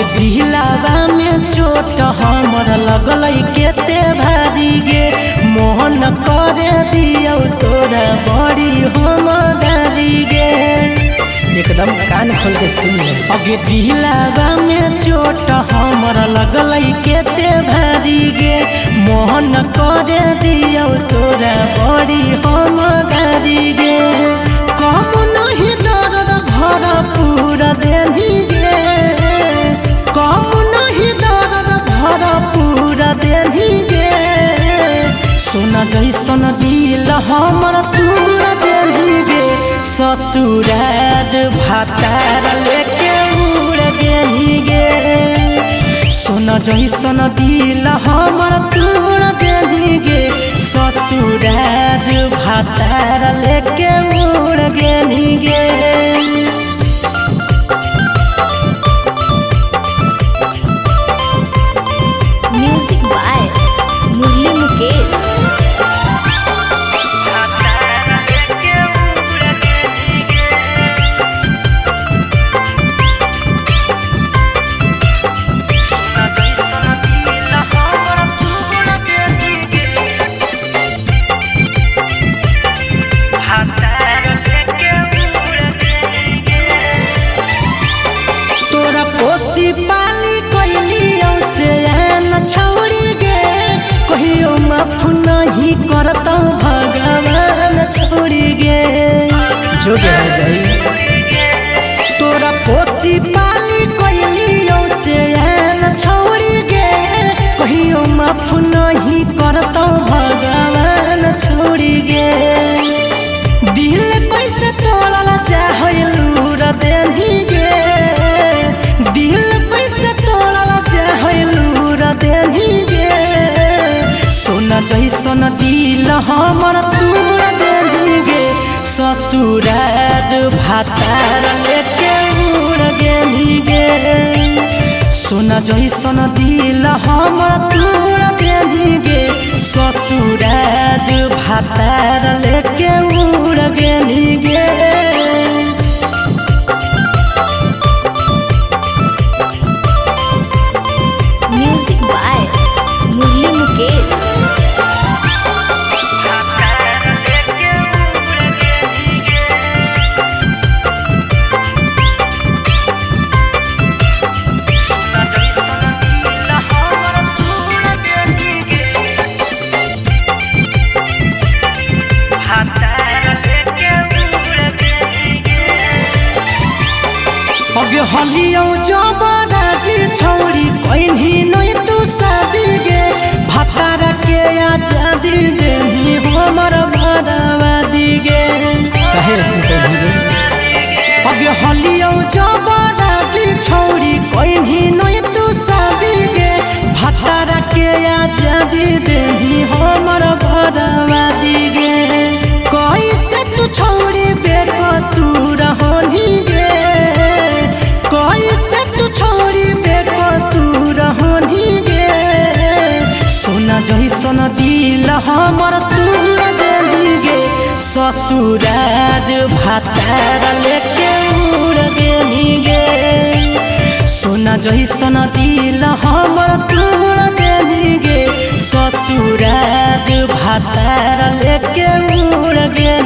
अगे दिलावा में चोट हमर लगल केते भारी गे, मोहन करे दियो तोरा बड़ी हम गारी गे। एकदम कान खोल के सुन ले। अगे दिलावा में चोट हमर लगल केते भारी गे, मोहन करे दियो तोरा बड़ी हम गारी गे। कम नहीं दर्द भरा पूरा देनी गे, कम नहीं दर्द भरा पूरा देनी गे। सोना जैसन दिल हमर तूरा देनी गे, ससुरार भातार लेके उड़ गेनी गे। सोना जैसन दिल हमर तूरा देनी गे, ससुरार भातार लेके उड़ गेनी गे। म्यूजिक बाय मुरली मुकेश। पाली कोइलियो से न छोड़ी गे, कहियो माफ नहीं करता भगवान छोड़ी गे। जो गे हो जाई तोरा पोसी पाली कोइलियो से न छोड़ी गे, कहियो माफ नहीं करता भगवान छोड़ी गे। दिल कैसे तोड़ला चाहलू र देनी गे, दिल कैसे तोड़ला चाहलू र देनी गे। सोना जैसन दिल हमर तूरा देनी गे, ससुरार भातार लेके उड़ गेनी गे। सोना जैसन दिल हमर तूरा देनी गे, ससुरार भातार लेके उड़ गेनी गे। म्यूजिक बाय मुरली मुकेश। अगे हलियो जबराजी छौरी कोइनी नहीं तू शादी गे, भातार के आजादी देनी हमर बर्बादी गे। कहे सुते गे अगे हलियो जबराजी छौरी कोइनी नहीं तू शादी गे, भातार के आजादी देनी हमर बर्बादी गे। कैसे तू छौरी बेकसूर होनी गे, कैसे तू छोड़ी बेकसूर होनी गे। सोना जैसन दिल हमर तूरा देनी गे, ससुरार भातार लेके उड़ गेनी गे। सोना जैसन दिल हमर तूरा देनी गे, ससुरार भातार लेके उड़ गेनी।